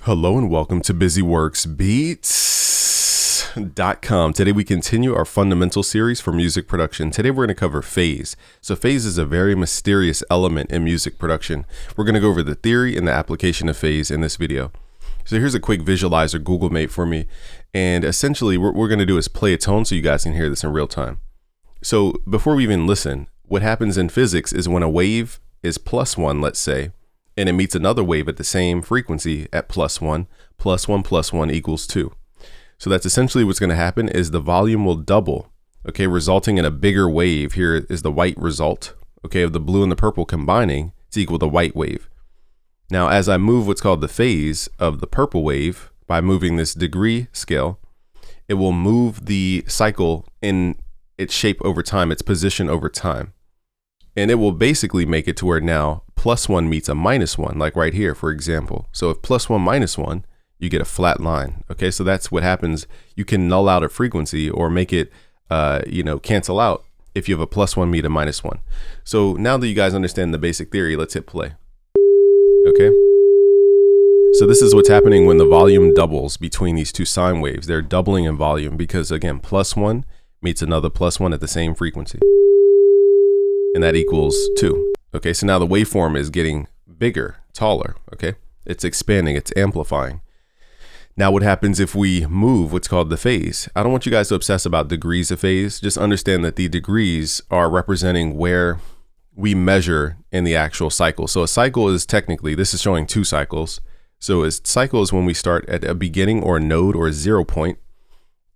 Hello and welcome to BusyWorksBeats.com. Today we continue our fundamental series for music production. Today we're going to cover phase. So phase is a very mysterious element in music production. We're going to go over the theory and the application of phase in this video. So here's a quick visualizer Google made for me. And essentially what we're going to do is play a tone so you guys can hear this in real time. So before we even listen, what happens in physics is when a wave is +1, let's say, and it meets another wave at the same frequency at +1, +1 equals 2. So that's essentially what's going to happen is the volume will double, okay, resulting in a bigger wave. Here is the white result, okay, of the blue and the purple combining to equal the white wave. Now, as I move what's called the phase of the purple wave by moving this degree scale, it will move the cycle in its shape over time, its position over time. And it will basically make it to where now +1 meets a -1, like right here, for example. So if +1 -1, you get a flat line. Okay, so that's what happens. You can null out a frequency or make it, cancel out if you have a +1 meet a -1. So now that you guys understand the basic theory, let's hit play. Okay. So this is what's happening when the volume doubles between these two sine waves. They're doubling in volume because, again, +1 meets another +1 at the same frequency. And that equals 2. Okay, so now the waveform is getting bigger, taller, okay? It's expanding, it's amplifying. Now what happens if we move what's called the phase? I don't want you guys to obsess about degrees of phase. Just understand that the degrees are representing where we measure in the actual cycle. So a cycle is technically, this is showing 2 cycles. So a cycle is when we start at a beginning or a node or a 0 point,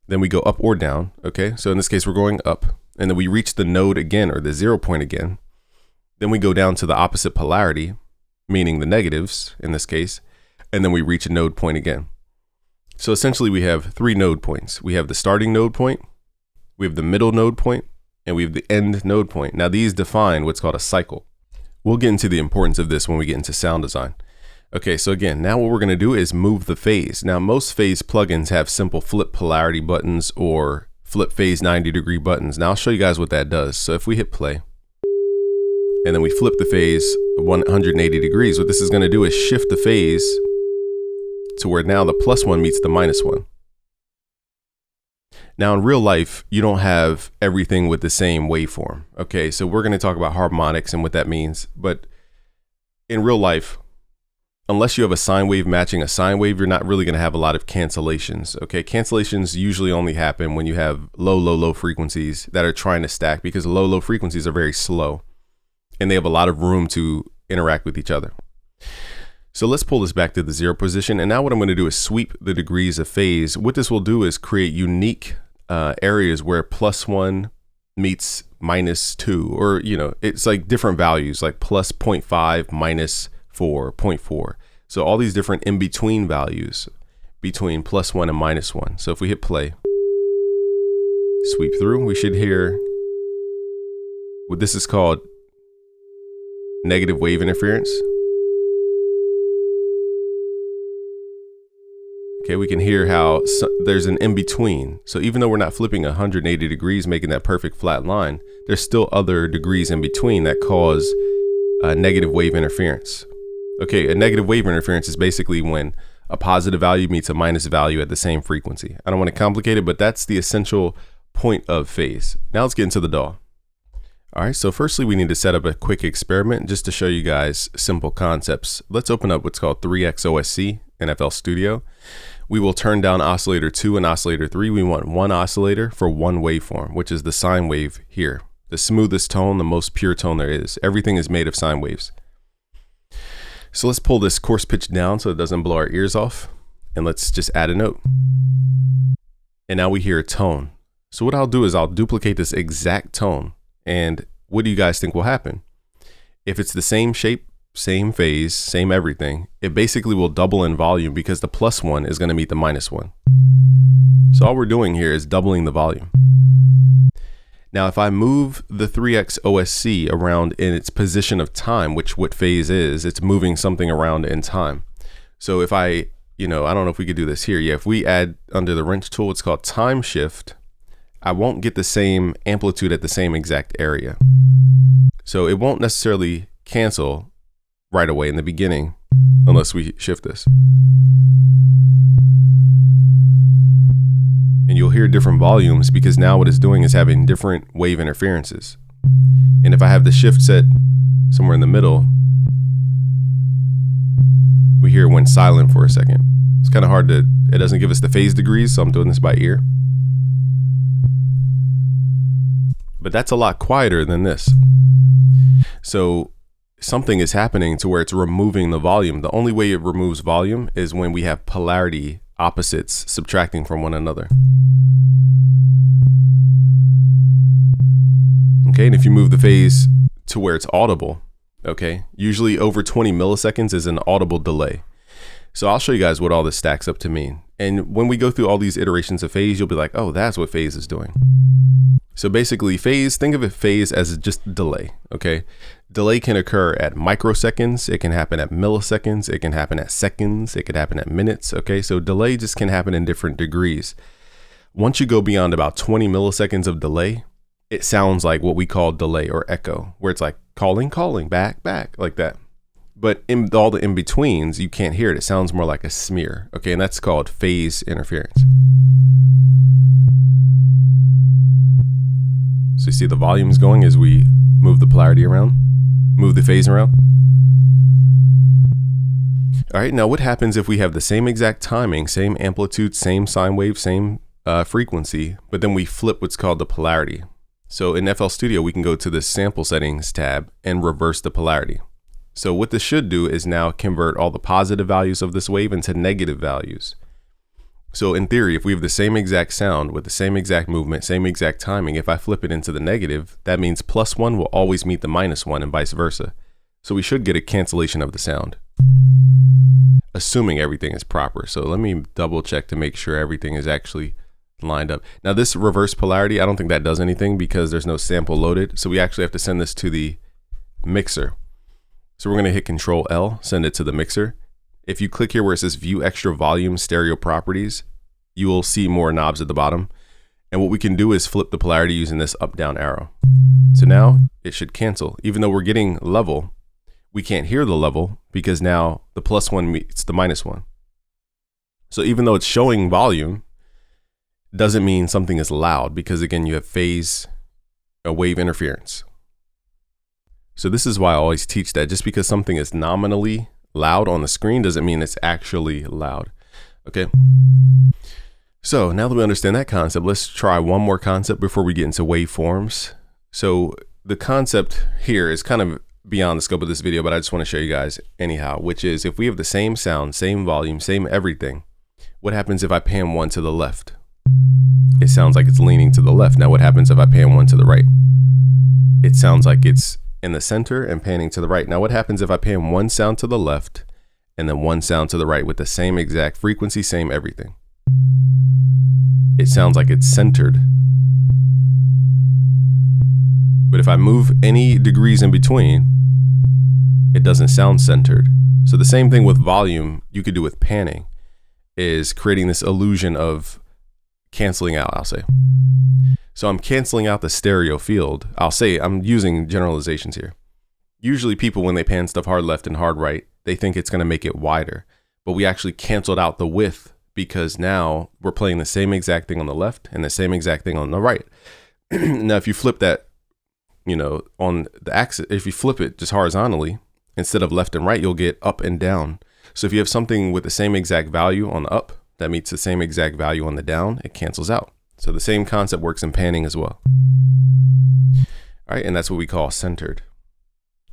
then we go up or down, okay? So in this case, we're going up. And then we reach the node again, or the 0 point again. Then we go down to the opposite polarity, meaning the negatives in this case, and then we reach a node point again. So essentially we have 3 node points. We have the starting node point, we have the middle node point, and we have the end node point. Now these define what's called a cycle. We'll get into the importance of this when we get into sound design. Okay, so again, now what we're gonna do is move the phase. Now most phase plugins have simple flip polarity buttons or flip phase 90-degree buttons. Now I'll show you guys what that does. So if we hit play and then we flip the phase 180 degrees, what this is going to do is shift the phase to where now the +1 meets the -1. Now in real life, you don't have everything with the same waveform. Okay, so we're going to talk about harmonics and what that means. But in real life, unless you have a sine wave matching a sine wave, you're not really going to have a lot of cancellations. Okay, cancellations usually only happen when you have low frequencies that are trying to stack, because low frequencies are very slow and they have a lot of room to interact with each other. So let's pull this back to the 0 position. And now what I'm going to do is sweep the degrees of phase. What this will do is create unique areas where +1 meets -2, or, it's like different values, like +0.5, -4, 0.4. So all these different in-between values between +1 and -1. So if we hit play, sweep through, we should hear what this is called negative wave interference. Okay, we can hear how there's an in-between. So even though we're not flipping 180 degrees, making that perfect flat line, there's still other degrees in between that cause negative wave interference. Okay, a negative wave interference is basically when a positive value meets a minus value at the same frequency. I don't want to complicate it, but that's the essential point of phase. Now let's get into the DAW. All right, so firstly, we need to set up a quick experiment just to show you guys simple concepts. Let's open up what's called 3X OSC in FL Studio. We will turn down oscillator 2 and oscillator 3. We want one oscillator for one waveform, which is the sine wave here. The smoothest tone, the most pure tone there is. Everything is made of sine waves. So let's pull this coarse pitch down so it doesn't blow our ears off. And let's just add a note. And now we hear a tone. So what I'll do is I'll duplicate this exact tone. And what do you guys think will happen? If it's the same shape, same phase, same everything, it basically will double in volume because the +1 is going to meet the -1. So all we're doing here is doubling the volume. Now, if I move the 3X OSC around in its position of time, which what phase is, it's moving something around in time. So if I don't know if we could do this here. Yeah, if we add under the wrench tool, it's called time shift, I won't get the same amplitude at the same exact area. So it won't necessarily cancel right away in the beginning unless we shift this. And you'll hear different volumes because now what it's doing is having different wave interferences. And if I have the shift set somewhere in the middle, we hear it went silent for a second. It's kind of hard to, it doesn't give us the phase degrees, so I'm doing this by ear. But that's a lot quieter than this. So something is happening to where it's removing the volume. The only way it removes volume is when we have polarity opposites subtracting from one another. Okay, and if you move the phase to where it's audible, okay, usually over 20 milliseconds is an audible delay. So I'll show you guys what all this stacks up to mean. And when we go through all these iterations of phase, you'll be like, oh, that's what phase is doing. So basically phase, think of it phase as just delay, okay? Delay can occur at microseconds, it can happen at milliseconds, it can happen at seconds, it can happen at minutes, okay? So delay just can happen in different degrees. Once you go beyond about 20 milliseconds of delay, it sounds like what we call delay or echo, where it's like calling, back, like that. But in all the in-betweens, you can't hear it. It sounds more like a smear, okay? And that's called phase interference. So you see the volumes going as we move the polarity around, move the phase around. All right, now what happens if we have the same exact timing, same amplitude, same sine wave, same frequency, but then we flip what's called the polarity? So in FL Studio, we can go to the sample settings tab and reverse the polarity. So what this should do is now convert all the positive values of this wave into negative values. So in theory, if we have the same exact sound with the same exact movement, same exact timing, if I flip it into the negative, that means +1 will always meet the -1 and vice versa. So we should get a cancellation of the sound, assuming everything is proper. So let me double check to make sure everything is actually lined up. Now this reverse polarity, I don't think that does anything because there's no sample loaded. So we actually have to send this to the mixer. So we're gonna hit Control L, send it to the mixer. If you click here where it says View Extra Volume Stereo Properties, you will see more knobs at the bottom. And what we can do is flip the polarity using this up-down arrow. So now it should cancel. Even though we're getting level, we can't hear the level because now the +1 meets the -1. So even though it's showing volume, doesn't mean something is loud because again, you have phase, wave interference. So this is why I always teach that just because something is nominally loud on the screen doesn't mean it's actually loud. Okay. So now that we understand that concept, let's try one more concept before we get into waveforms. So the concept here is kind of beyond the scope of this video, but I just want to show you guys anyhow, which is if we have the same sound, same volume, same everything, what happens if I pan one to the left? It sounds like it's leaning to the left. Now what happens if I pan one to the right? It sounds like it's in the center and panning to the right. Now what happens if I pan one sound to the left and then one sound to the right with the same exact frequency, same everything? It sounds like it's centered. But if I move any degrees in between, it doesn't sound centered. So the same thing with volume you could do with panning is creating this illusion of canceling out, I'll say. So I'm canceling out the stereo field. I'll say I'm using generalizations here. Usually people, when they pan stuff hard left and hard right, they think it's going to make it wider, but we actually canceled out the width because now we're playing the same exact thing on the left and the same exact thing on the right. Now, if you flip that, you know, on the axis, if you flip it just horizontally, instead of left and right, you'll get up and down. So if you have something with the same exact value on the up that meets the same exact value on the down, it cancels out. So the same concept works in panning as well. All right, and that's what we call centered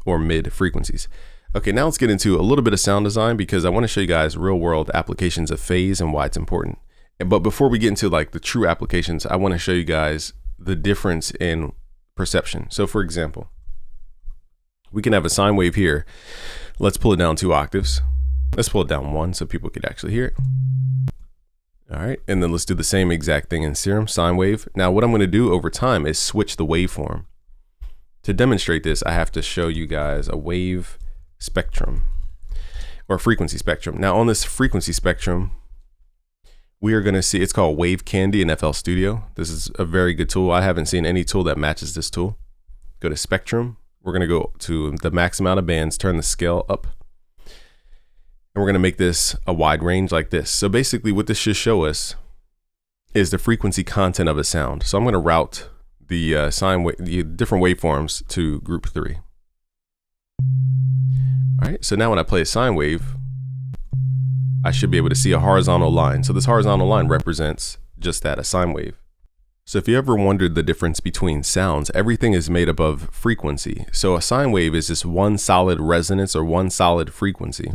or mid frequencies. Okay, now let's get into a little bit of sound design because I want to show you guys real world applications of phase and why it's important. But before we get into like the true applications, I want to show you guys the difference in perception. So for example, we can have a sine wave here. Let's pull it down 2 octaves. Let's pull it down 1 so people could actually hear it. All right, and then let's do the same exact thing in serum, sine wave. Now what I'm going to do over time is switch the waveform. To demonstrate this, I have to show you guys a wave spectrum or frequency spectrum. Now on this frequency spectrum, we are going to see, it's called Wave Candy in FL Studio. This is a very good tool. I haven't seen any tool that matches this tool. Go to spectrum. We're going to go to the max amount of bands, turn the scale up. And we're going to make this a wide range like this. So basically what this should show us is the frequency content of a sound. So I'm going to route the the different waveforms to group 3. All right, so now when I play a sine wave, I should be able to see a horizontal line. So this horizontal line represents just that, a sine wave. So if you ever wondered the difference between sounds, everything is made up of frequency. So a sine wave is just one solid resonance or one solid frequency.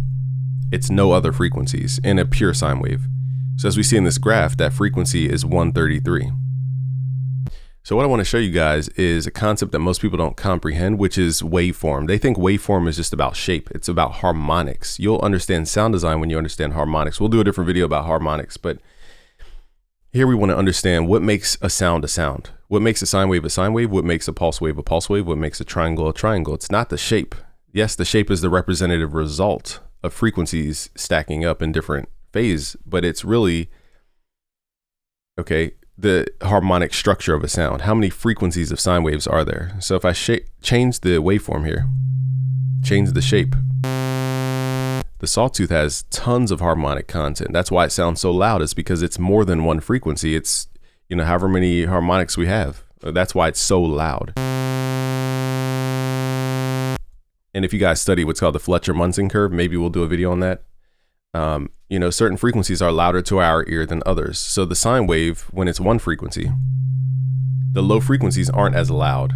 It's no other frequencies in a pure sine wave. So as we see in this graph, that frequency is 133. So what I want to show you guys is a concept that most people don't comprehend, which is waveform. They think waveform is just about shape. It's about harmonics. You'll understand sound design when you understand harmonics. We'll do a different video about harmonics, but here we want to understand what makes a sound a sound. What makes a sine wave a sine wave? What makes a pulse wave a pulse wave? What makes a triangle a triangle? It's not the shape. Yes, the shape is the representative result of frequencies stacking up in different phase, but it's really, okay, the harmonic structure of a sound. How many frequencies of sine waves are there? So if I change the waveform here, change the shape, the sawtooth has tons of harmonic content. That's why it sounds so loud. It's because it's more than one frequency. It's, you know, however many harmonics we have. That's why it's so loud. And if you guys study what's called the Fletcher-Munson curve, maybe we'll do a video on that. You know, certain frequencies are louder to our ear than others. So the sine wave, when it's one frequency, the low frequencies aren't as loud.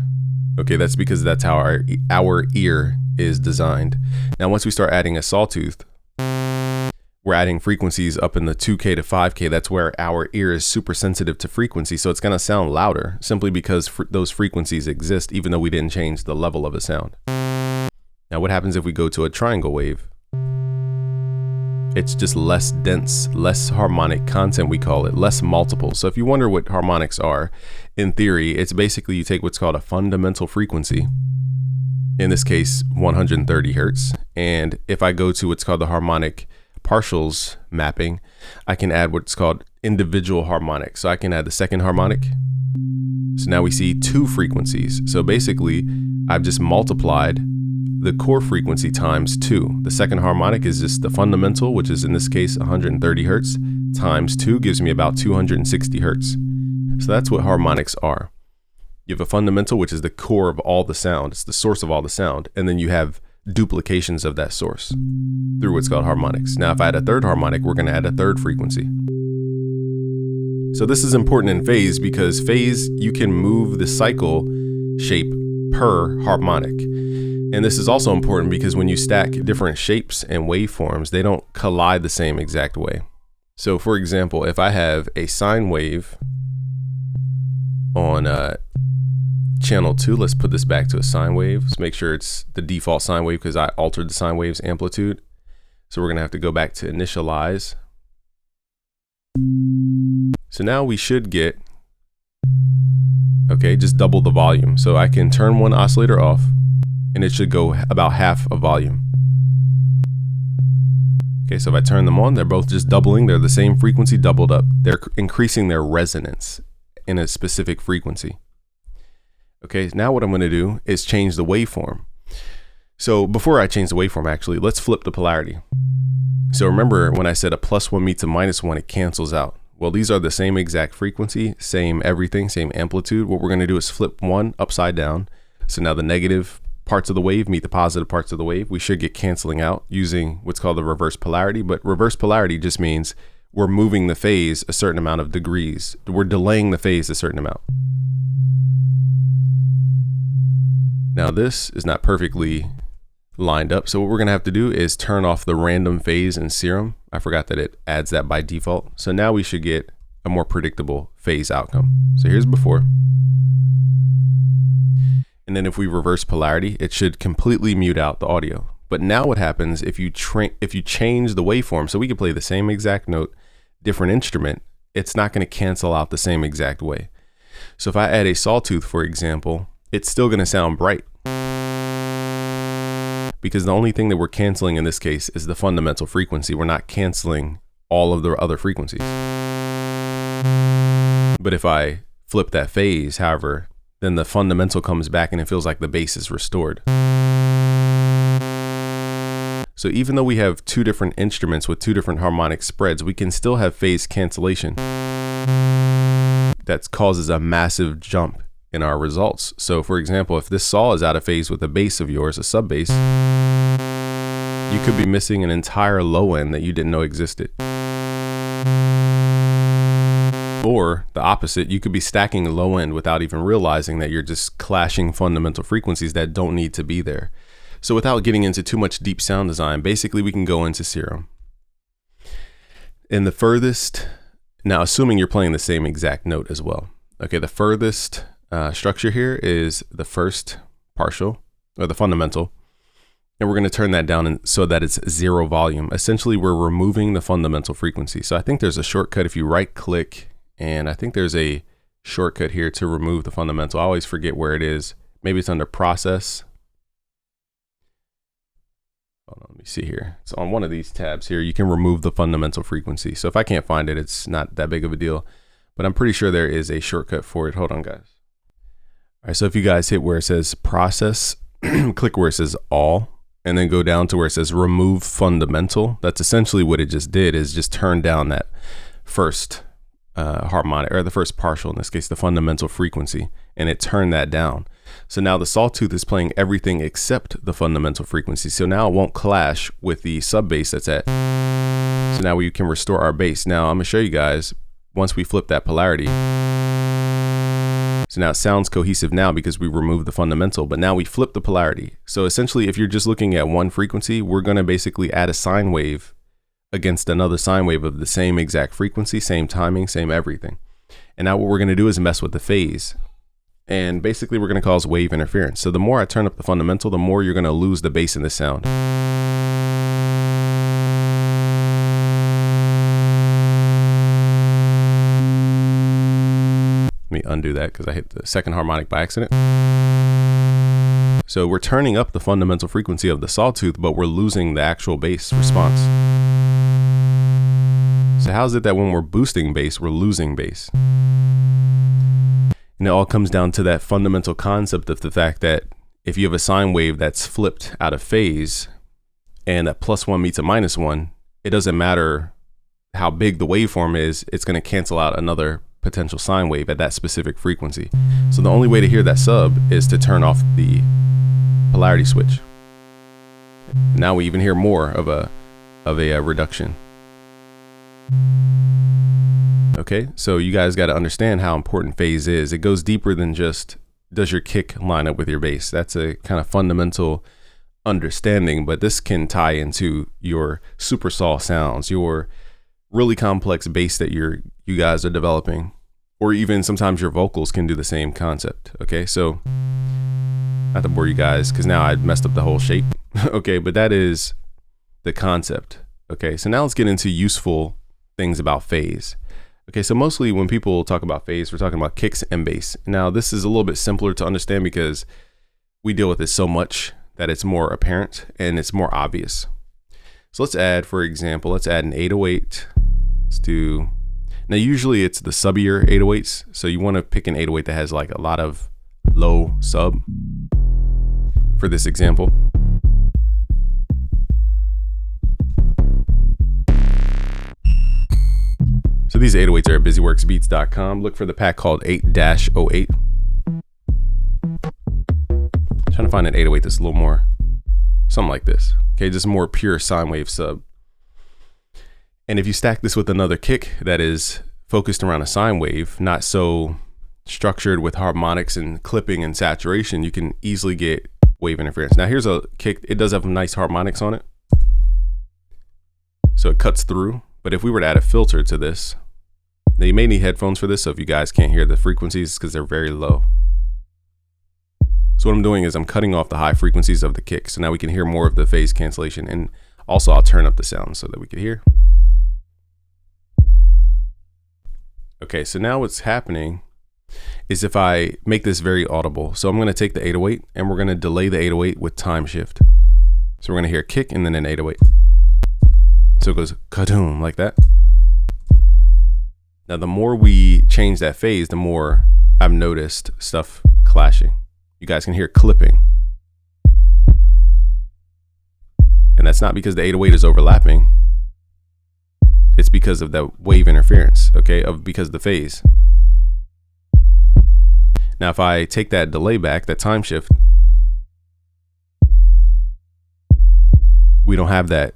Okay, that's because that's how our ear is designed. Now, once we start adding a sawtooth, we're adding frequencies up in the 2K to 5K. That's where our ear is super sensitive to frequency. So it's going to sound louder simply because those frequencies exist, even though we didn't change the level of a sound. Now, what happens if we go to a triangle wave? It's just less dense, less harmonic content, we call it, less multiple. So if you wonder what harmonics are, in theory, it's basically you take what's called a fundamental frequency, in this case, 130 hertz. And if I go to what's called the harmonic partials mapping, I can add what's called individual harmonics. So I can add the second harmonic. So now we see two frequencies. So basically, I've just multiplied the core frequency times 2. The second harmonic is just the fundamental, which is in this case 130 hertz, times 2 gives me about 260 hertz. So that's what harmonics are. You have a fundamental, which is the core of all the sound. It's the source of all the sound. And then you have duplications of that source through what's called harmonics. Now, if I add a third harmonic, we're going to add a third frequency. So this is important in phase because phase, you can move the cycle shape per harmonic. And this is also important because when you stack different shapes and waveforms, they don't collide the same exact way. So for example, if I have a sine wave on channel 2, let's put this back to a sine wave. Let's make sure it's the default sine wave because I altered the sine wave's amplitude. So we're going to have to go back to initialize. So now we should get, okay, just double the volume. So I can turn one oscillator off and it should go about half a volume. Okay, so if I turn them on, they're both just doubling. They're the same frequency doubled up. They're increasing their resonance in a specific frequency. Okay, now what I'm going to do is change the waveform. So before I change the waveform, actually, let's flip the polarity. So remember when I said a +1 meets a -1, it cancels out. Well, these are the same exact frequency, same everything, same amplitude. What we're going to do is flip one upside down. So now the negative parts of the wave meet the positive parts of the wave. We should get canceling out using what's called the reverse polarity. But reverse polarity just means we're moving the phase a certain amount of degrees. We're delaying the phase a certain amount. Now this is not perfectly lined up. So what we're going to have to do is turn off the random phase and serum. I forgot that it adds that by default. So now we should get a more predictable phase outcome. So here's before. And then if we reverse polarity, it should completely mute out the audio. But now what happens if you change the waveform, so we can play the same exact note, different instrument, it's not going to cancel out the same exact way. So if I add a sawtooth, for example, it's still going to sound bright. Because the only thing that we're canceling in this case is the fundamental frequency. We're not canceling all of the other frequencies. But if I flip that phase, however, then the fundamental comes back and it feels like the bass is restored. So even though we have two different instruments with two different harmonic spreads, we can still have phase cancellation. that causes a massive jump in our results. So for example, if this saw is out of phase with a bass of yours, a sub bass, you could be missing an entire low end that you didn't know existed. Or the opposite, you could be stacking a low end without even realizing that you're just clashing fundamental frequencies that don't need to be there. So without getting into too much deep sound design, basically we can go into Serum. In the furthest, now assuming you're playing the same exact note as well. Okay, the furthest structure here is the first partial, or the fundamental. And we're going to turn that down so that it's 0 volume. Essentially, we're removing the fundamental frequency. So I think there's a shortcut if you right click, and I think there's a shortcut here to remove the fundamental. I always forget where it is. Maybe it's under process. Hold on, let me see here. It's on one of these tabs here. You can remove the fundamental frequency. So if I can't find it, it's not that big of a deal, but I'm pretty sure there is a shortcut for it. Hold on, guys. All right, so if you guys hit where it says process, click where it says all, and then go down to where it says remove fundamental. That's essentially what it just did, is just turn down that first harmonic, or the first partial, in this case, the fundamental frequency, and it turned that down. So now the sawtooth is playing everything except the fundamental frequency. So now it won't clash with the sub bass that's at. So now we can restore our bass. Now I'm gonna show you guys once we flip that polarity. So now it sounds cohesive now because we removed the fundamental, but now we flip the polarity. So essentially, if you're just looking at one frequency, we're gonna basically add a sine wave against another sine wave of the same exact frequency, same timing, same everything. And now what we're gonna do is mess with the phase. And basically we're gonna cause wave interference. So the more I turn up the fundamental, the more you're gonna lose the bass in the sound. Let me undo that because I hit the second harmonic by accident. So we're turning up the fundamental frequency of the sawtooth, but we're losing the actual bass response. So how is it that when we're boosting bass, we're losing bass? And it all comes down to that fundamental concept of the fact that if you have a sine wave that's flipped out of phase and that +1 meets a -1, it doesn't matter how big the waveform is, it's going to cancel out another potential sine wave at that specific frequency. So the only way to hear that sub is to turn off the polarity switch. Now we even hear more of a reduction. Okay, so you guys got to understand how important phase is. It goes deeper than just, does your kick line up with your bass? That's a kind of fundamental understanding, but this can tie into your super saw sounds, your really complex bass that you guys are developing, or even sometimes your vocals can do the same concept. Okay, so not to bore you guys because now I messed up the whole shape. Okay, but that is the concept. Okay, so now let's get into useful things about phase. Okay, so mostly when people talk about phase, we're talking about kicks and bass. Now this is a little bit simpler to understand because we deal with it so much that it's more apparent and it's more obvious. So let's add, for example, let's add an 808. Let's do, now usually it's the subbier 808s. So you want to pick an 808 that has like a lot of low sub for this example. So these 808s are at busyworksbeats.com. Look for the pack called 8-08. Trying to find an 808 that's a little more, something like this. Okay, just more pure sine wave sub. And if you stack this with another kick that is focused around a sine wave, not so structured with harmonics and clipping and saturation, you can easily get wave interference. Now here's a kick. It does have nice harmonics on it, so it cuts through. But if we were to add a filter to this, now you may need headphones for this, so if you guys can't hear the frequencies because they're very low. So what I'm doing is I'm cutting off the high frequencies of the kick, so now we can hear more of the phase cancellation, and also I'll turn up the sound so that we can hear. Okay, so now what's happening is if I make this very audible, so I'm going to take the 808 and we're going to delay the 808 with time shift. So we're going to hear kick and then an 808. So it goes kadoom like that. Now the more we change that phase, the more I've noticed stuff clashing. You guys can hear clipping. And that's not because the 808 is overlapping. It's because of that wave interference, okay, because of the phase. Now, if I take that delay back, that time shift, we don't have that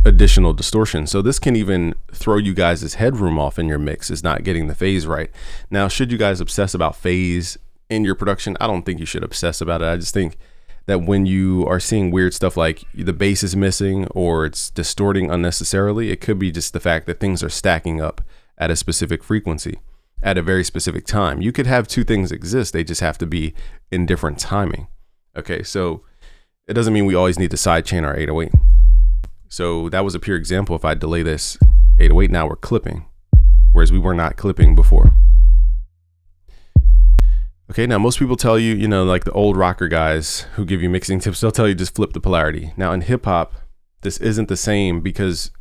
additional distortion. So this can even throw you guys' headroom off in your mix, is not getting the phase right. Now, should you guys obsess about phase in your production? I don't think you should obsess about it. I just think that when you are seeing weird stuff like the bass is missing or it's distorting unnecessarily, it could be just the fact that things are stacking up at a specific frequency at a very specific time. You could have two things exist, they just have to be in different timing. Okay, so it doesn't mean we always need to sidechain our 808. So that was a pure example. If I delay this 808, now we're clipping, whereas we were not clipping before. Okay, now most people tell you, like the old rocker guys who give you mixing tips, they'll tell you just flip the polarity. Now in hip hop, this isn't the same because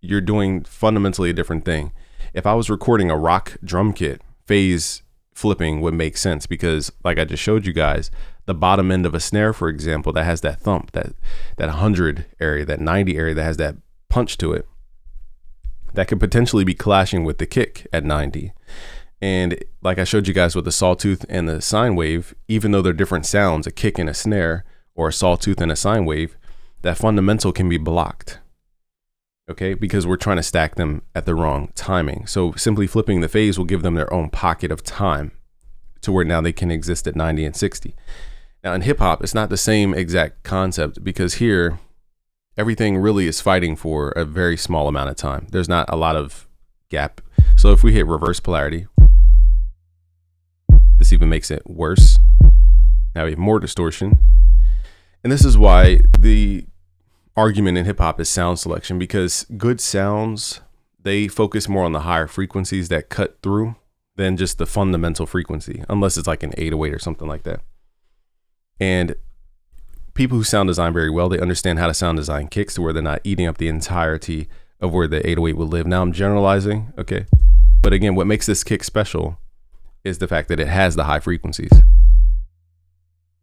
you're doing fundamentally a different thing. If I was recording a rock drum kit, phase flipping would make sense because, like I just showed you guys, the bottom end of a snare, for example, that has that thump, that 100 area, that 90 area that has that punch to it, that could potentially be clashing with the kick at 90. And like I showed you guys with the sawtooth and the sine wave, even though they're different sounds, a kick and a snare or a sawtooth and a sine wave, that fundamental can be blocked. Okay, because we're trying to stack them at the wrong timing. So simply flipping the phase will give them their own pocket of time to where now they can exist at 90 and 60. Now in hip hop, it's not the same exact concept because here, everything really is fighting for a very small amount of time. There's not a lot of gap. So if we hit reverse polarity, this even makes it worse. Now we have more distortion. And this is why the argument in hip hop is sound selection, because good sounds, they focus more on the higher frequencies that cut through than just the fundamental frequency, unless it's like an 808 or something like that. And people who sound design very well, they understand how to sound design kicks to where they're not eating up the entirety of where the 808 would live. Now I'm generalizing, okay? But again, what makes this kick special is the fact that it has the high frequencies.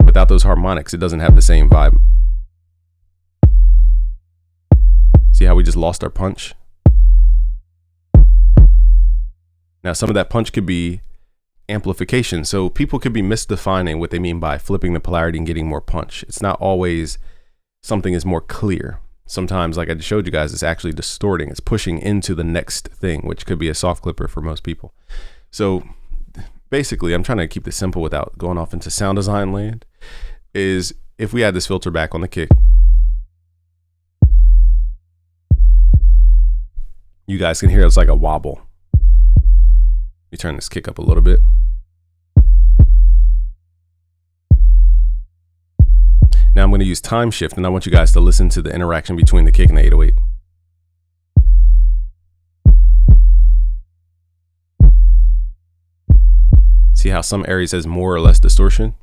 Without those harmonics, it doesn't have the same vibe. See how we just lost our punch? Now, some of that punch could be amplification. So people could be misdefining what they mean by flipping the polarity and getting more punch. It's not always something is more clear. Sometimes, like I just showed you guys, it's actually distorting. It's pushing into the next thing, which could be a soft clipper for most people. So basically, I'm trying to keep this simple without going off into sound design land, is if we add this filter back on the kick, you guys can hear it's like a wobble. Let me turn this kick up a little bit. Now I'm going to use time shift, and I want you guys to listen to the interaction between the kick and the 808. See how some areas has more or less distortion?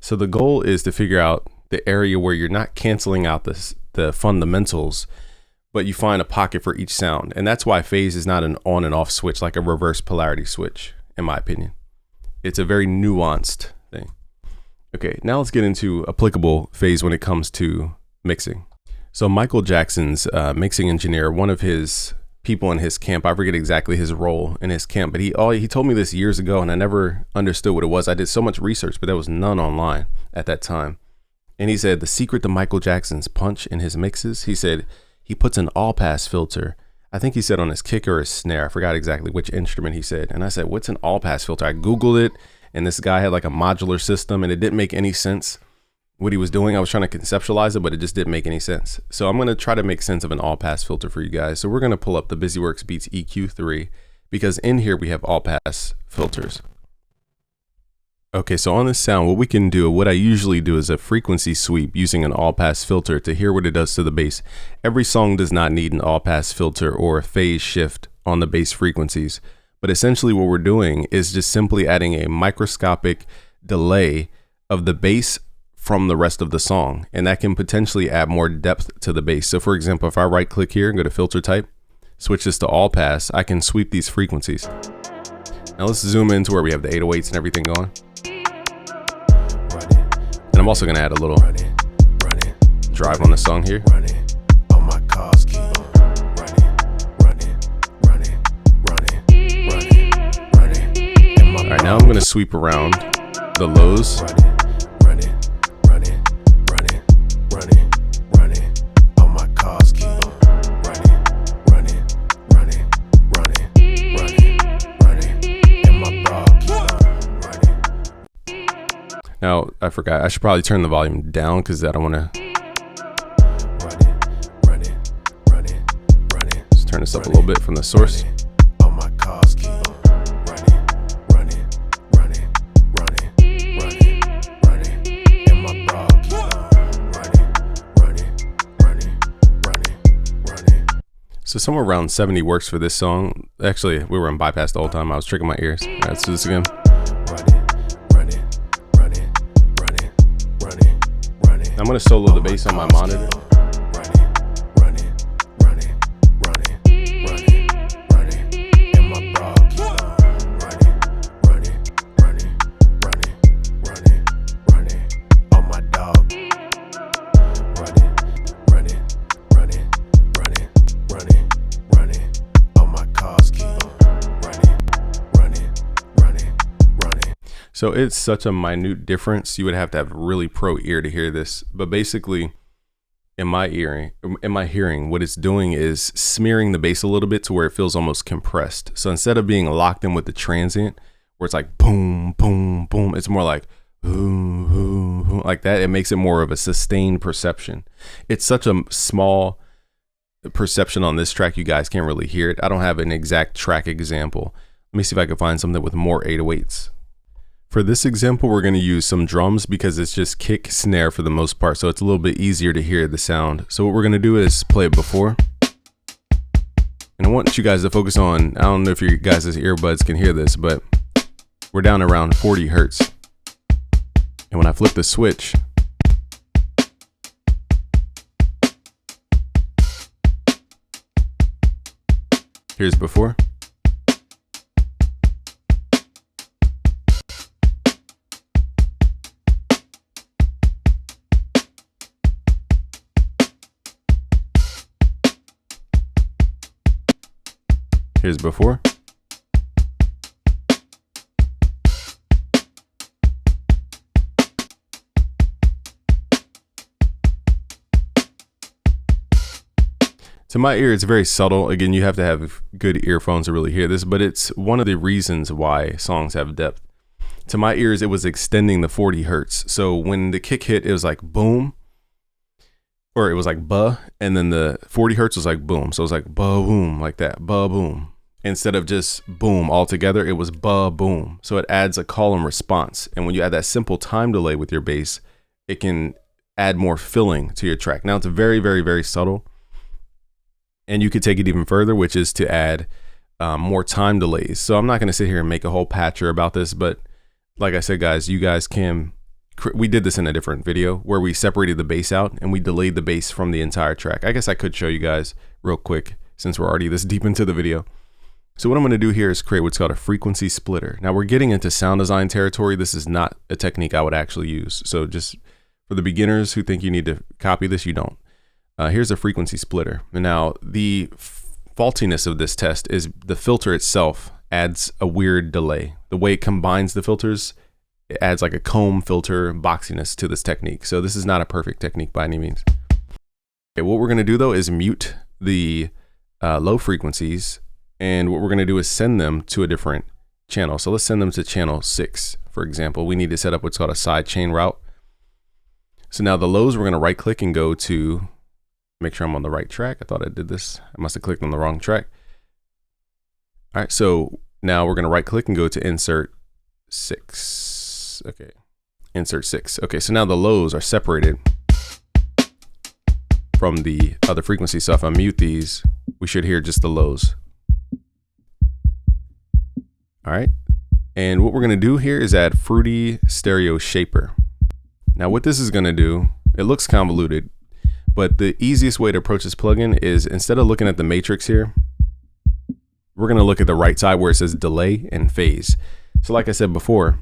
So the goal is to figure out the area where you're not canceling out the fundamentals, but you find a pocket for each sound. And that's why phase is not an on and off switch like a reverse polarity switch, in my opinion. It's a very nuanced thing. Okay, now let's get into applicable phase when it comes to mixing. So Michael Jackson's mixing engineer, one of his people in his camp, I forget exactly his role in his camp, but he told me this years ago, and I never understood what it was. I did so much research, but there was none online at that time. And he said the secret to Michael Jackson's punch in his mixes, he said he puts an all pass filter. I think he said on his kick or his snare. I forgot exactly which instrument he said. And I said, what's an all pass filter? I Googled it, and this guy had like a modular system, and it didn't make any sense what he was doing. I was trying to conceptualize it, but it just didn't make any sense. So I'm going to try to make sense of an all pass filter for you guys. So we're going to pull up the BusyWorks Beats EQ3, because in here we have all pass filters. Okay, so on this sound, what we can do, what I usually do is a frequency sweep using an all pass filter to hear what it does to the bass. Every song does not need an all pass filter or a phase shift on the bass frequencies, but essentially what we're doing is just simply adding a microscopic delay of the bass from the rest of the song, and that can potentially add more depth to the bass. So for example, if I right click here and go to filter type, switch this to all pass, I can sweep these frequencies. Now let's zoom into where we have the 808s and everything going. And I'm also gonna add a little drive on the song here. All right, now I'm gonna sweep around the lows. Now, I forgot, I should probably turn the volume down because I don't want to. Let's turn this up a little bit from the source. So somewhere around 70 works for this song. Actually, we were in bypass the whole time. I was tricking my ears. All right, let's do this again. I'm gonna solo the bass on my monitor. So it's such a minute difference. You would have to have a really pro ear to hear this. But basically, in my hearing, what it's doing is smearing the bass a little bit to where it feels almost compressed. So instead of being locked in with the transient, where it's like boom, boom, boom, it's more like boom, boom, boom, like that. It makes it more of a sustained perception. It's such a small perception on this track, you guys can't really hear it. I don't have an exact track example. Let me see if I can find something with more 808s. For this example, we're going to use some drums because it's just kick, snare for the most part, so it's a little bit easier to hear the sound. So what we're going to do is play it before. And I want you guys to focus on, I don't know if your guys' earbuds can hear this, but we're down around 40 hertz. And when I flip the switch, here's before. Here's before. To my ear, it's very subtle. Again, you have to have good earphones to really hear this, but it's one of the reasons why songs have depth. To my ears, it was extending the 40 hertz. So when the kick hit, it was like boom, or it was like buh, and then the 40 hertz was like boom. So it was like buh boom, like that, buh boom. Instead of just boom altogether, it was buh boom. So it adds a call and response. And when you add that simple time delay with your bass, it can add more filling to your track. Now it's very, very, very subtle. And you could take it even further, which is to add more time delays. So I'm not going to sit here and make a whole patcher about this, but like I said, guys, you guys can, we did this in a different video where we separated the bass out and we delayed the bass from the entire track. I guess I could show you guys real quick since we're already this deep into the video. So what I'm going to do here is create what's called a frequency splitter. Now we're getting into sound design territory. This is not a technique I would actually use. So just for the beginners who think you need to copy this, you don't. Here's a frequency splitter. And now the faultiness of this test is the filter itself adds a weird delay. The way it combines the filters, it adds like a comb filter boxiness to this technique. So this is not a perfect technique by any means. Okay, what we're going to do though is mute the low frequencies. And what we're going to do is send them to a different channel. So let's send them to channel 6, for example. We need to set up what's called a side chain route. So now the lows, we're going to right click and go to, make sure I'm on the right track. I thought I did this. I must have clicked on the wrong track. All right, so now we're going to right click and go to insert 6. Okay, insert 6. Okay, so now the lows are separated from the other frequency. So if I mute these, we should hear just the lows. All right, and what we're gonna do here is add Fruity Stereo Shaper. Now what this is gonna do, it looks convoluted, but the easiest way to approach this plugin is instead of looking at the matrix here, we're going to look at the right side where it says delay and phase. So like I said before,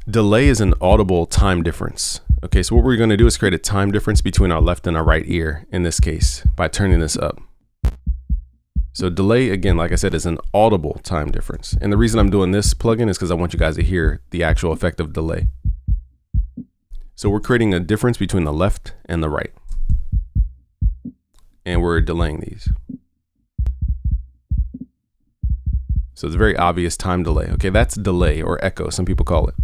delay is an audible time difference. Okay, so what we're going to do is create a time difference between our left and our right ear in this case by turning this up. So delay, again, like I said, is an audible time difference. And the reason I'm doing this plugin is because I want you guys to hear the actual effect of delay. So we're creating a difference between the left and the right. And we're delaying these. So it's a very obvious time delay. Okay, that's delay or echo, some people call it.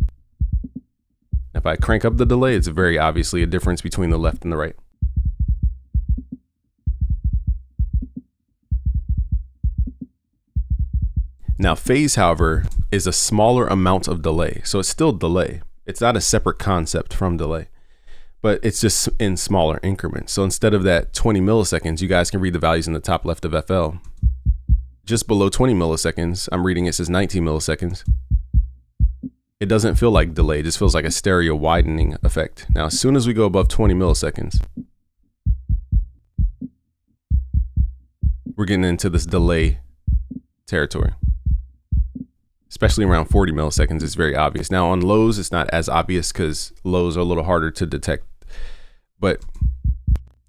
If I crank up the delay, it's very obviously a difference between the left and the right. Now phase, however, is a smaller amount of delay. So it's still delay. It's not a separate concept from delay, but it's just in smaller increments. So instead of that 20 milliseconds, you guys can read the values in the top left of FL. Just below 20 milliseconds, I'm reading it says 19 milliseconds. It doesn't feel like delay, it just feels like a stereo widening effect. Now, as soon as we go above 20 milliseconds, we're getting into this delay territory. Especially around 40 milliseconds, it's very obvious. Now on lows, it's not as obvious because lows are a little harder to detect, but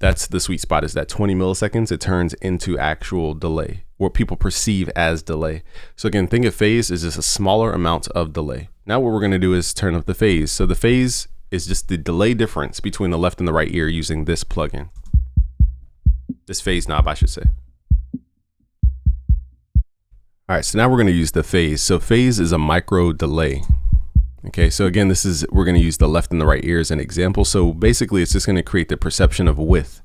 that's the sweet spot, is that 20 milliseconds, it turns into actual delay, what people perceive as delay. So again, think of phase as just a smaller amount of delay. Now what we're gonna do is turn up the phase. So the phase is just the delay difference between the left and the right ear using this plugin. This phase knob, I should say. All right, so now we're gonna use the phase. So phase is a micro delay. Okay, so again, we're gonna use the left and the right ear as an example. So basically it's just gonna create the perception of width.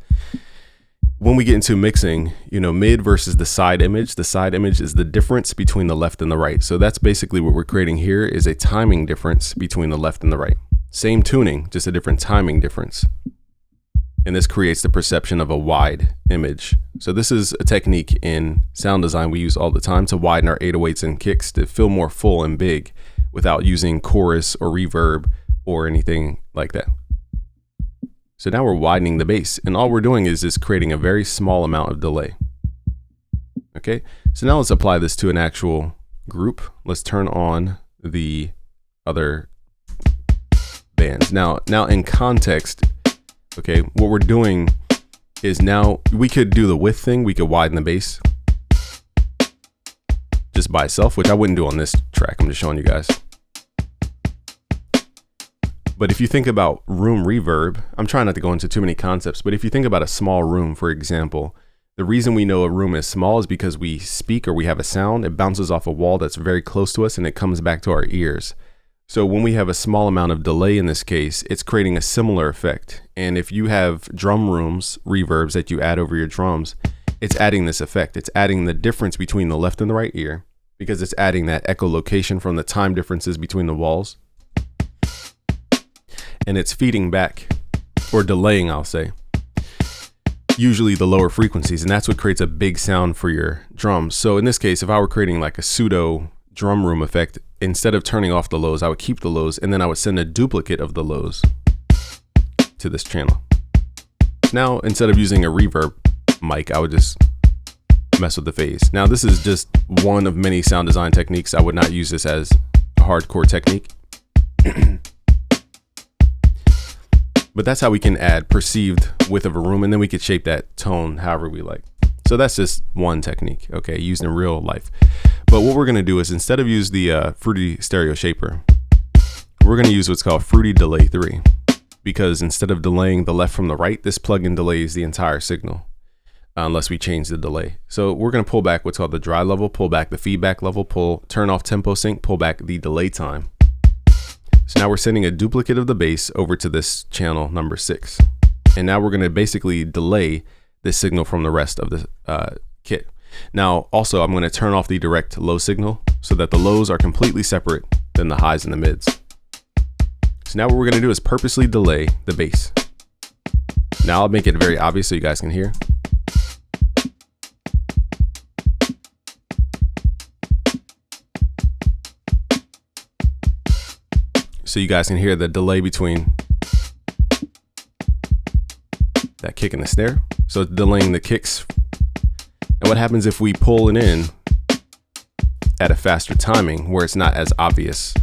When we get into mixing, mid versus the side image is the difference between the left and the right. So that's basically what we're creating here, is a timing difference between the left and the right. Same tuning, just a different timing difference. And this creates the perception of a wide image. So this is a technique in sound design we use all the time to widen our 808s and kicks to feel more full and big without using chorus or reverb or anything like that. So now we're widening the bass, and all we're doing is just creating a very small amount of delay. Okay, so now let's apply this to an actual group. Let's turn on the other bands. Now in context, okay, what we're doing is now we could do the width thing. We could widen the bass just by itself, which I wouldn't do on this track. I'm just showing you guys. But if you think about room reverb, I'm trying not to go into too many concepts, but if you think about a small room, for example, the reason we know a room is small is because we speak or we have a sound, it bounces off a wall that's very close to us and it comes back to our ears. So when we have a small amount of delay in this case, it's creating a similar effect. And if you have drum rooms, reverbs that you add over your drums, it's adding this effect. It's adding the difference between the left and the right ear because it's adding that echolocation from the time differences between the walls. And it's feeding back, or delaying, I'll say, usually the lower frequencies, and that's what creates a big sound for your drums. So in this case, if I were creating like a pseudo drum room effect, instead of turning off the lows, I would keep the lows, and then I would send a duplicate of the lows to this channel. Now, instead of using a reverb mic, I would just mess with the phase. Now, this is just one of many sound design techniques. I would not use this as a hardcore technique. But that's how we can add perceived width of a room, and then we could shape that tone however we like. So that's just one technique, okay, used in real life. But what we're gonna do is, instead of use the Fruity Stereo Shaper, we're gonna use what's called Fruity Delay 3, because instead of delaying the left from the right, this plugin delays the entire signal unless we change the delay. So we're gonna pull back what's called the dry level, pull back the feedback level, turn off tempo sync, pull back the delay time. So now we're sending a duplicate of the bass over to this channel number 6. And now we're gonna basically delay this signal from the rest of the kit. Now, also, I'm gonna turn off the direct low signal so that the lows are completely separate than the highs and the mids. So now what we're gonna do is purposely delay the bass. Now I'll make it very obvious so you guys can hear. So you guys can hear the delay between that kick and the snare. So it's delaying the kicks. And what happens if we pull it in at a faster timing where it's not as obvious.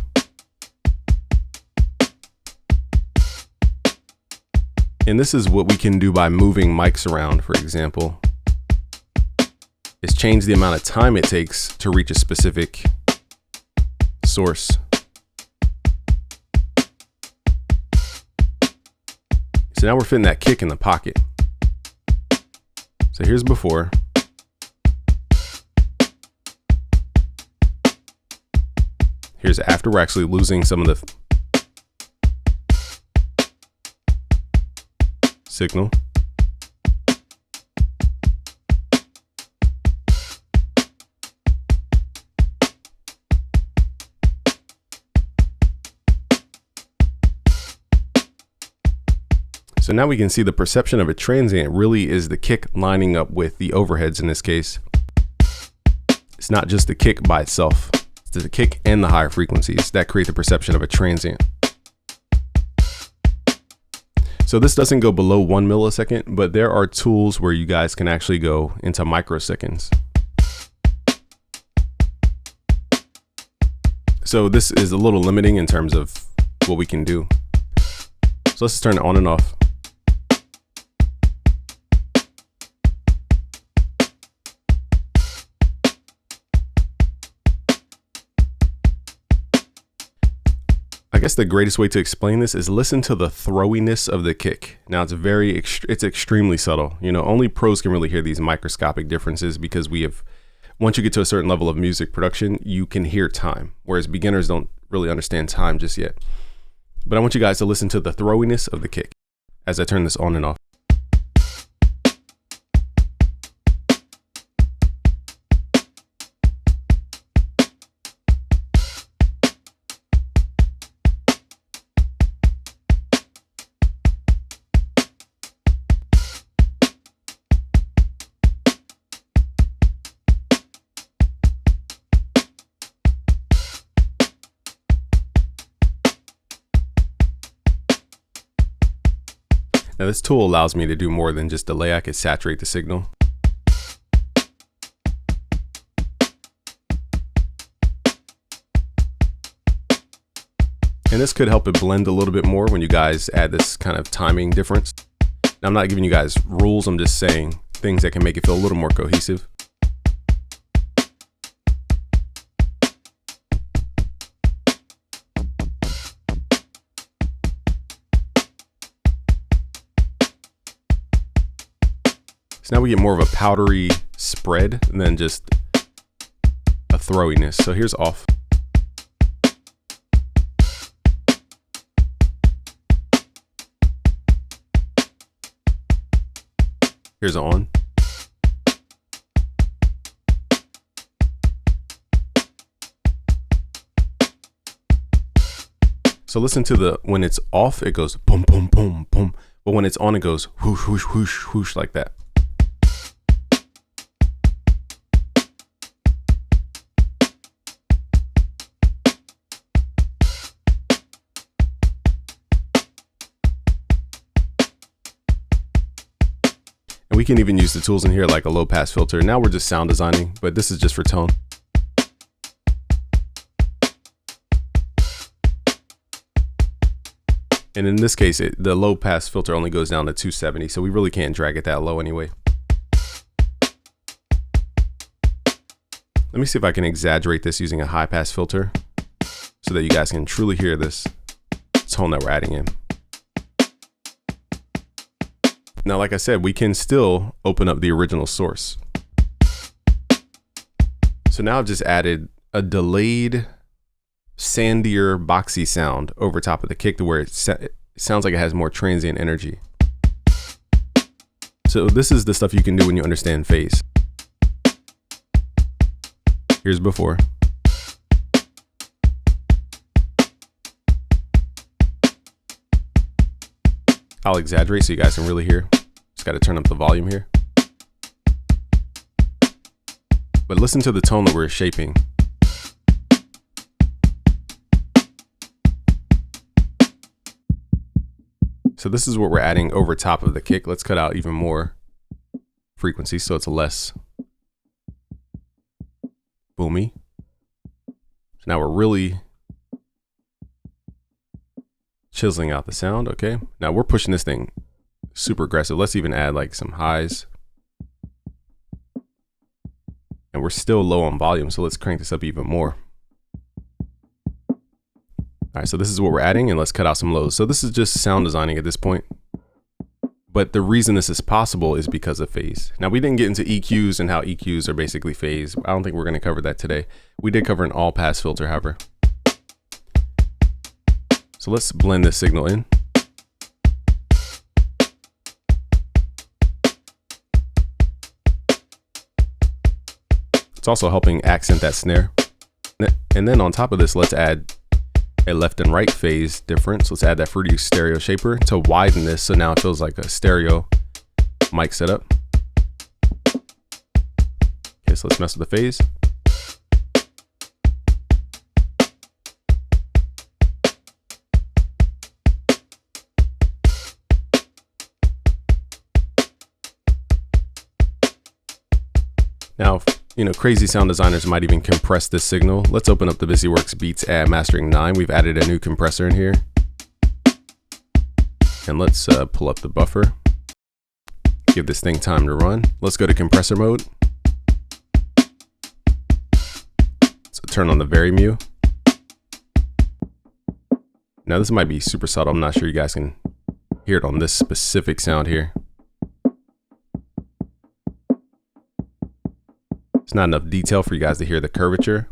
And this is what we can do by moving mics around, for example, is change the amount of time it takes to reach a specific source. So now we're fitting that kick in the pocket. So here's before. Here's after we're actually losing some of the signal. So now we can see the perception of a transient really is the kick lining up with the overheads in this case. It's not just the kick by itself. It's the kick and the higher frequencies that create the perception of a transient. So this doesn't go below 1 millisecond, but there are tools where you guys can actually go into microseconds. So this is a little limiting in terms of what we can do. So let's just turn it on and off. I guess the greatest way to explain this is listen to the throwiness of the kick. Now it's extremely subtle. You know, only pros can really hear these microscopic differences because once you get to a certain level of music production, you can hear time, whereas beginners don't really understand time just yet. But I want you guys to listen to the throwiness of the kick as I turn this on and off. Now this tool allows me to do more than just delay. I can saturate the signal. And this could help it blend a little bit more when you guys add this kind of timing difference. Now, I'm not giving you guys rules, I'm just saying things that can make it feel a little more cohesive. So now we get more of a powdery spread than just a throwiness. So here's off. Here's on. So listen to when it's off, it goes boom, boom, boom, boom. But when it's on, it goes whoosh, whoosh, whoosh, whoosh like that. And we can even use the tools in here like a low pass filter. Now we're just sound designing, but this is just for tone. And in this case, the low pass filter only goes down to 270, so we really can't drag it that low anyway. Let me see if I can exaggerate this using a high pass filter so that you guys can truly hear this tone that we're adding in. Now, like I said, we can still open up the original source. So now I've just added a delayed, sandier, boxy sound over top of the kick to where it sounds like it has more transient energy. So this is the stuff you can do when you understand phase. Here's before. I'll exaggerate so you guys can really hear. Just got to turn up the volume here. But listen to the tone that we're shaping. So this is what we're adding over top of the kick. Let's cut out even more frequency so it's less boomy. Now we're really chiseling out the sound. Okay, now we're pushing this thing super aggressive. Let's even add like some highs. And we're still low on volume, so let's crank this up even more. All right, so this is what we're adding, and let's cut out some lows. So this is just sound designing at this point. But the reason this is possible is because of phase. Now, we didn't get into EQs and how EQs are basically phase. I don't think we're gonna cover that today. We did cover an all pass filter, however. So let's blend this signal in. It's also helping accent that snare. And then on top of this, let's add a left and right phase difference. Let's add that Fruity stereo shaper to widen this, so now it feels like a stereo mic setup. Okay, so let's mess with the phase. Now, you know, crazy sound designers might even compress this signal. Let's open up the VisiWorks Beats Add Mastering 9. We've added a new compressor in here. And let's pull up the buffer. Give this thing time to run. Let's go to compressor mode. So turn on the Vari-Mu. Now this might be super subtle. I'm not sure you guys can hear it on this specific sound here. It's not enough detail for you guys to hear the curvature.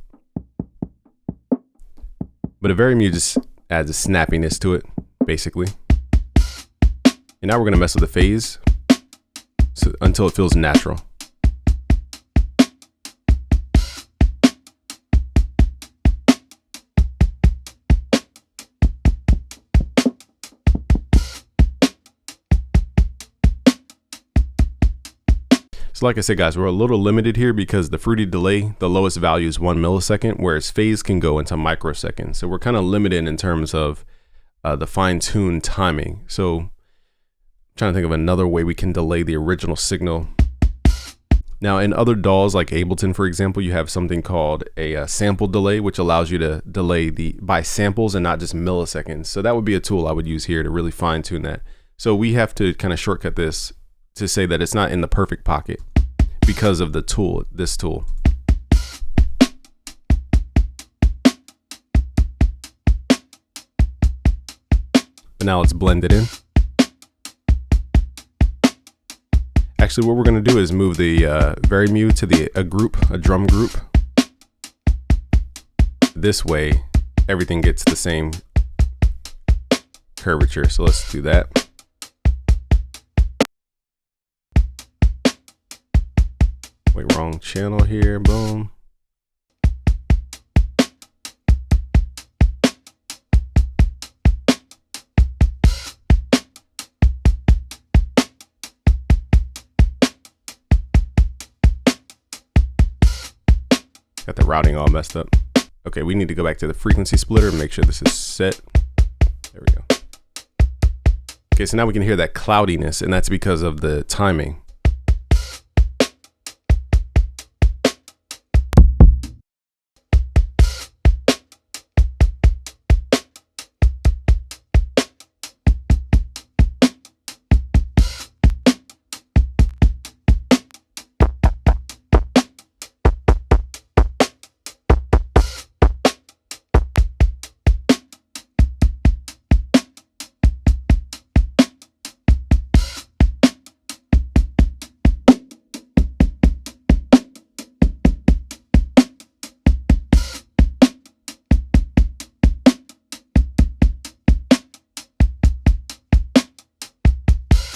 But a Vari-Mu just adds a snappiness to it, basically. And now we're gonna mess with the phase until it feels natural. So like I said, guys, we're a little limited here because the Fruity delay, the lowest value is 1 millisecond, whereas phase can go into microseconds. So we're kind of limited in terms of the fine-tuned timing. So I'm trying to think of another way we can delay the original signal. Now in other DAWs like Ableton, for example, you have something called a sample delay, which allows you to delay by samples and not just milliseconds. So that would be a tool I would use here to really fine tune that. So we have to kind of shortcut this to say that it's not in the perfect pocket because of the tool, this tool. But now let's blend it in. Actually, what we're gonna do is move the Vari-Mu to a drum group. This way, everything gets the same curvature. So let's do that. Wait, wrong channel here, boom. Got the routing all messed up. Okay, we need to go back to the frequency splitter and make sure this is set. There we go. Okay, so now we can hear that cloudiness, and that's because of the timing.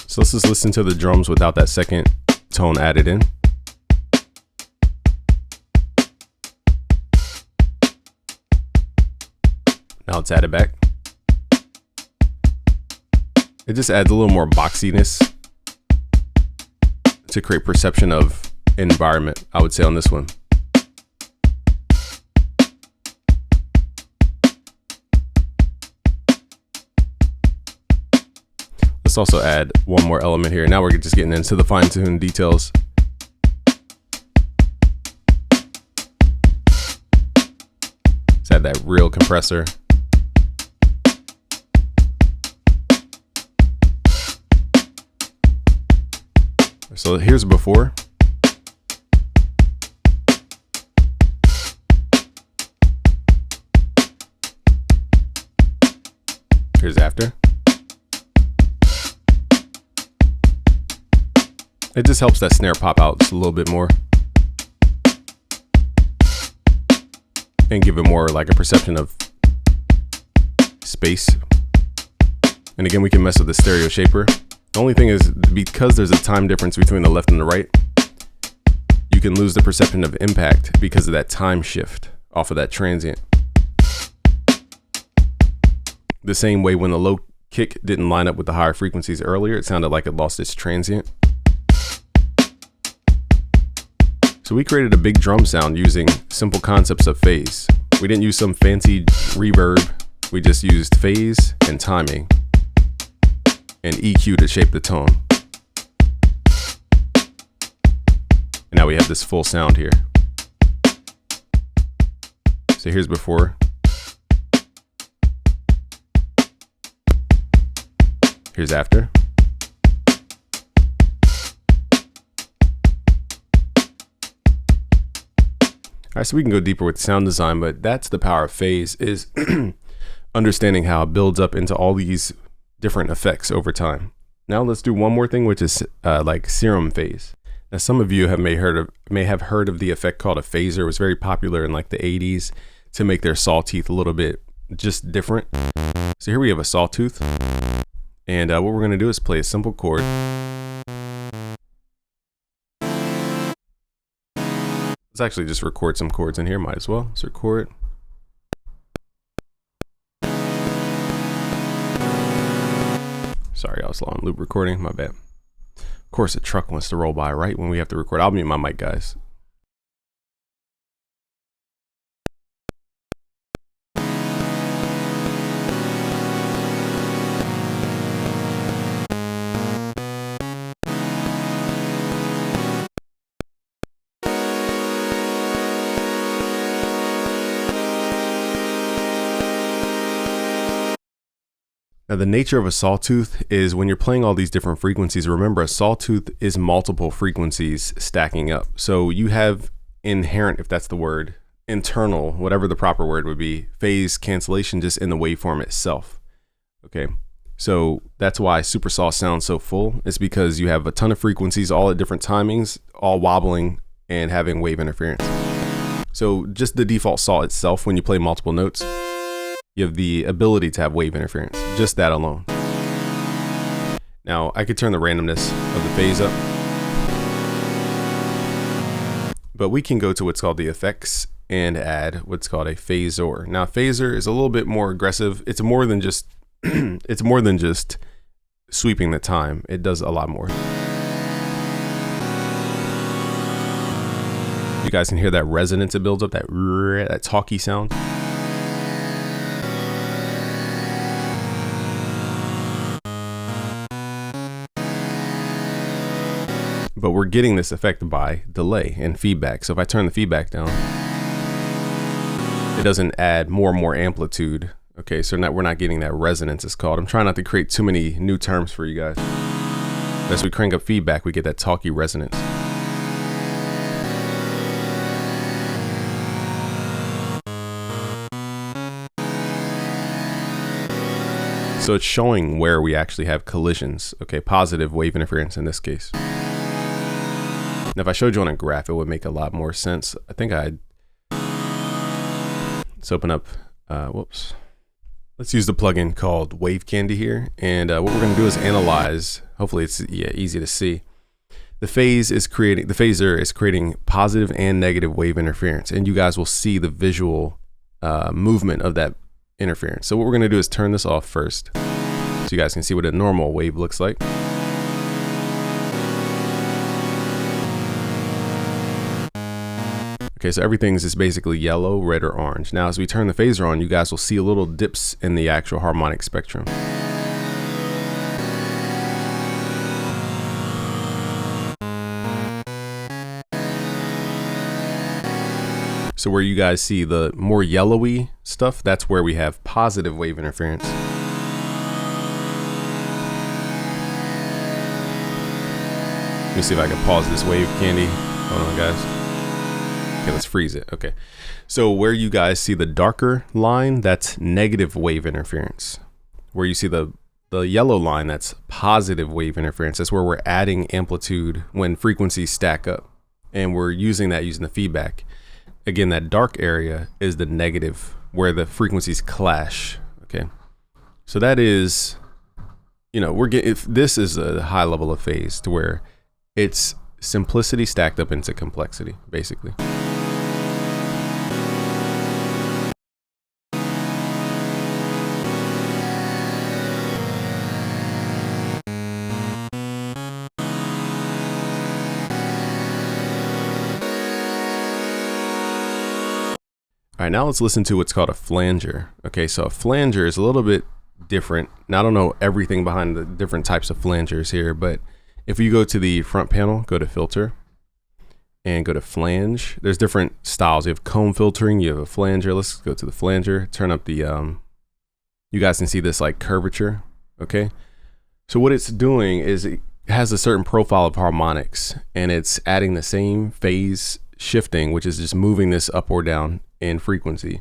So let's just listen to the drums without that second tone added in. Now let's add it back. It just adds a little more boxiness to create perception of environment, I would say, on this one. Let's also add one more element here. Now we're just getting into the fine-tuned details. Let's add got that real compressor. So here's before. Here's after. It just helps that snare pop out just a little bit more and give it more like a perception of space. And again, we can mess with the stereo shaper. The only thing is, because there's a time difference between the left and the right, you can lose the perception of impact because of that time shift off of that transient. The same way when the low kick didn't line up with the higher frequencies earlier, it sounded like it lost its transient. So we created a big drum sound using simple concepts of phase. We didn't use some fancy reverb. We just used phase and timing and EQ to shape the tone. And now we have this full sound here. So here's before. Here's after. All right, so we can go deeper with sound design, but that's the power of phase, is understanding how it builds up into all these different effects over time. Now let's do one more thing, which is like serum phase. Now some of you may have heard of the effect called a phaser. It was very popular in like the 80s to make their saw teeth a little bit just different. So here we have a sawtooth, and what we're going to do is play a simple chord. Let's actually just record some chords in here, might as well. Let's record. Sorry, I was on loop recording, my bad. Of course, a truck wants to roll by right when we have to record. I'll mute my mic, guys. Now, the nature of a sawtooth is when you're playing all these different frequencies, remember a sawtooth is multiple frequencies stacking up. So you have inherent, if that's the word, internal, whatever the proper word would be, phase cancellation just in the waveform itself. Okay, so that's why super saw sounds so full. It's because you have a ton of frequencies all at different timings, all wobbling and having wave interference. So just the default saw itself, when you play multiple notes, you have the ability to have wave interference, just that alone. Now, I could turn the randomness of the phase up, but we can go to what's called the effects and add what's called a phasor. Now, phaser is a little bit more aggressive. It's more than just it's more than just sweeping the time. It does a lot more. You guys can hear that resonance it builds up, that talky sound. But we're getting this effect by delay and feedback. So if I turn the feedback down, it doesn't add more and more amplitude. Okay, so we're not getting that resonance, it's called. I'm trying not to create too many new terms for you guys. As we crank up feedback, we get that talky resonance. So it's showing where we actually have collisions. Okay, positive wave interference in this case. Now, if I showed you on a graph, it would make a lot more sense. I think let's open up, whoops. Let's use the plugin called Wave Candy here. And what we're gonna do is analyze, hopefully it's easy to see. The phaser is creating positive and negative wave interference. And you guys will see the visual movement of that interference. So what we're gonna do is turn this off first, so you guys can see what a normal wave looks like. Okay, so everything's just basically yellow, red, or orange. Now, as we turn the phaser on, you guys will see a little dips in the actual harmonic spectrum. So where you guys see the more yellowy stuff, that's where we have positive wave interference. Let me see if I can pause this wave candy. Hold on, guys. Okay, let's freeze it. Okay. So where you guys see the darker line, that's negative wave interference. Where you see the yellow line, that's positive wave interference. That's where we're adding amplitude when frequencies stack up. And we're using the feedback. Again, that dark area is the negative, where the frequencies clash. Okay. So that is, if this is a high level of phase to where it's simplicity stacked up into complexity, basically. All right, now let's listen to what's called a flanger. Okay, so a flanger is a little bit different. Now, I don't know everything behind the different types of flangers here, but if you go to the front panel, go to filter and go to flange. There's different styles. You have comb filtering, you have a flanger. Let's go to the flanger, turn up the, you guys can see this like curvature, okay? So what it's doing is it has a certain profile of harmonics, and it's adding the same phase shifting, which is just moving this up or down in frequency.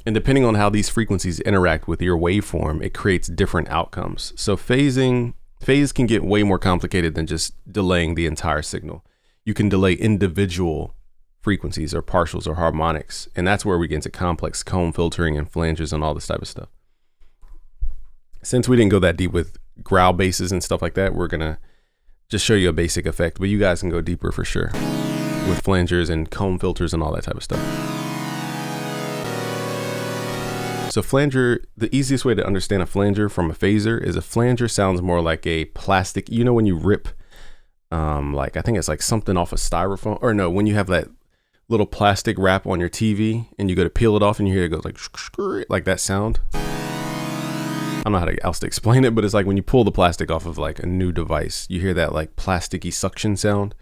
And depending on how these frequencies interact with your waveform, it creates different outcomes. So phase can get way more complicated than just delaying the entire signal. You can delay individual frequencies or partials or harmonics. And that's where we get into complex comb filtering and flanges and all this type of stuff. Since we didn't go that deep with growl basses and stuff like that, we're gonna just show you a basic effect, but you guys can go deeper for sure with flangers and comb filters and all that type of stuff. So flanger, the easiest way to understand a flanger from a phaser is a flanger sounds more like a plastic, when you rip, like I think it's like something off a styrofoam, or no, when you have that little plastic wrap on your TV and you go to peel it off and you hear it goes like that sound. I don't know how else to explain it, but it's like when you pull the plastic off of like a new device, you hear that like plasticky suction sound.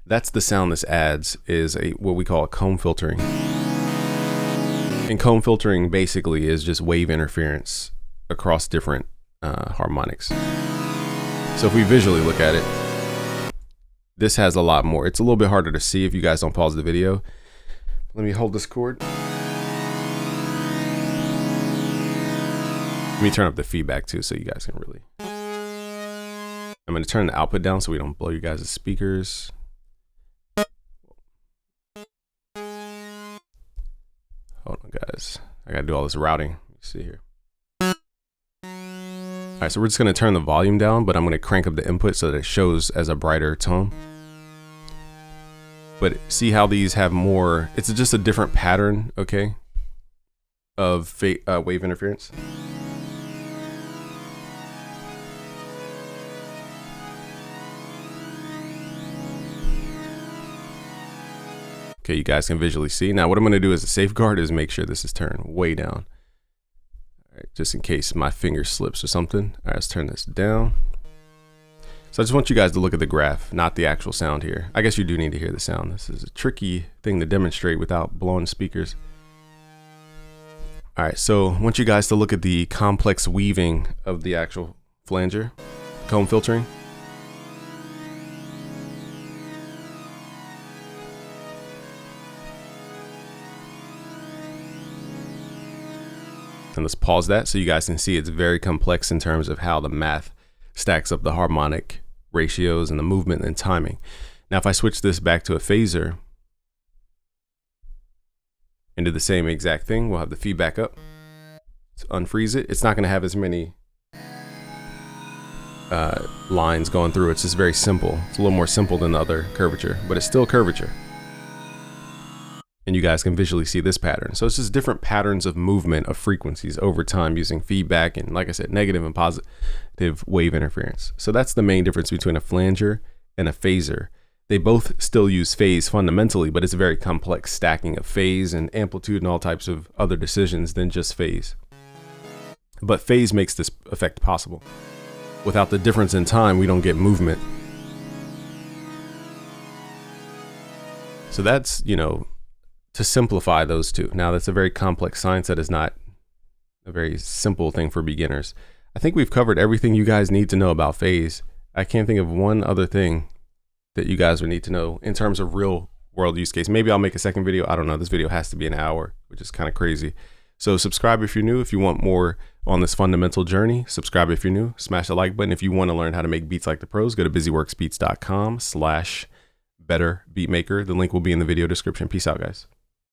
That's the sound this adds, is what we call a comb filtering. And comb filtering basically is just wave interference across different harmonics. So if we visually look at it, this has a lot more. It's a little bit harder to see if you guys don't pause the video. Let me hold this cord. Let me turn up the feedback too so you guys can really. I'm going to turn the output down so we don't blow you guys' speakers. Hold on, guys. I gotta do all this routing. Let me see here. All right, so we're just gonna turn the volume down, but I'm gonna crank up the input so that it shows as a brighter tone. But see how these have more, it's just a different pattern, okay, of wave interference. Okay, you guys can visually see. Now what I'm gonna do as a safeguard is make sure this is turned way down. All right, just in case my finger slips or something. All right, let's turn this down. So I just want you guys to look at the graph, not the actual sound here. I guess you do need to hear the sound. This is a tricky thing to demonstrate without blowing speakers. All right, so I want you guys to look at the complex weaving of the actual flanger, comb filtering. And let's pause that so you guys can see it's very complex in terms of how the math stacks up the harmonic ratios and the movement and timing. Now, if I switch this back to a phaser and do the same exact thing, we'll have the feedback up. Let's unfreeze it. It's not going to have as many lines going through. It's just very simple. It's a little more simple than the other curvature, but it's still curvature. And you guys can visually see this pattern. So it's just different patterns of movement of frequencies over time using feedback and, like I said, negative and positive wave interference. So that's the main difference between a flanger and a phaser. They both still use phase fundamentally, but it's a very complex stacking of phase and amplitude and all types of other decisions than just phase. But phase makes this effect possible. Without the difference in time, we don't get movement. So that's, to simplify those two. Now, that's a very complex science that is not a very simple thing for beginners. I think we've covered everything you guys need to know about phase. I can't think of one other thing that you guys would need to know in terms of real world use case. Maybe I'll make a second video. I don't know. This video has to be an hour, which is kind of crazy. So subscribe if you're new. If you want more on this fundamental journey, subscribe if you're new. Smash the like button. If you want to learn how to make beats like the pros, go to busyworksbeats.com/betterbeatmaker. The link will be in the video description. Peace out, guys.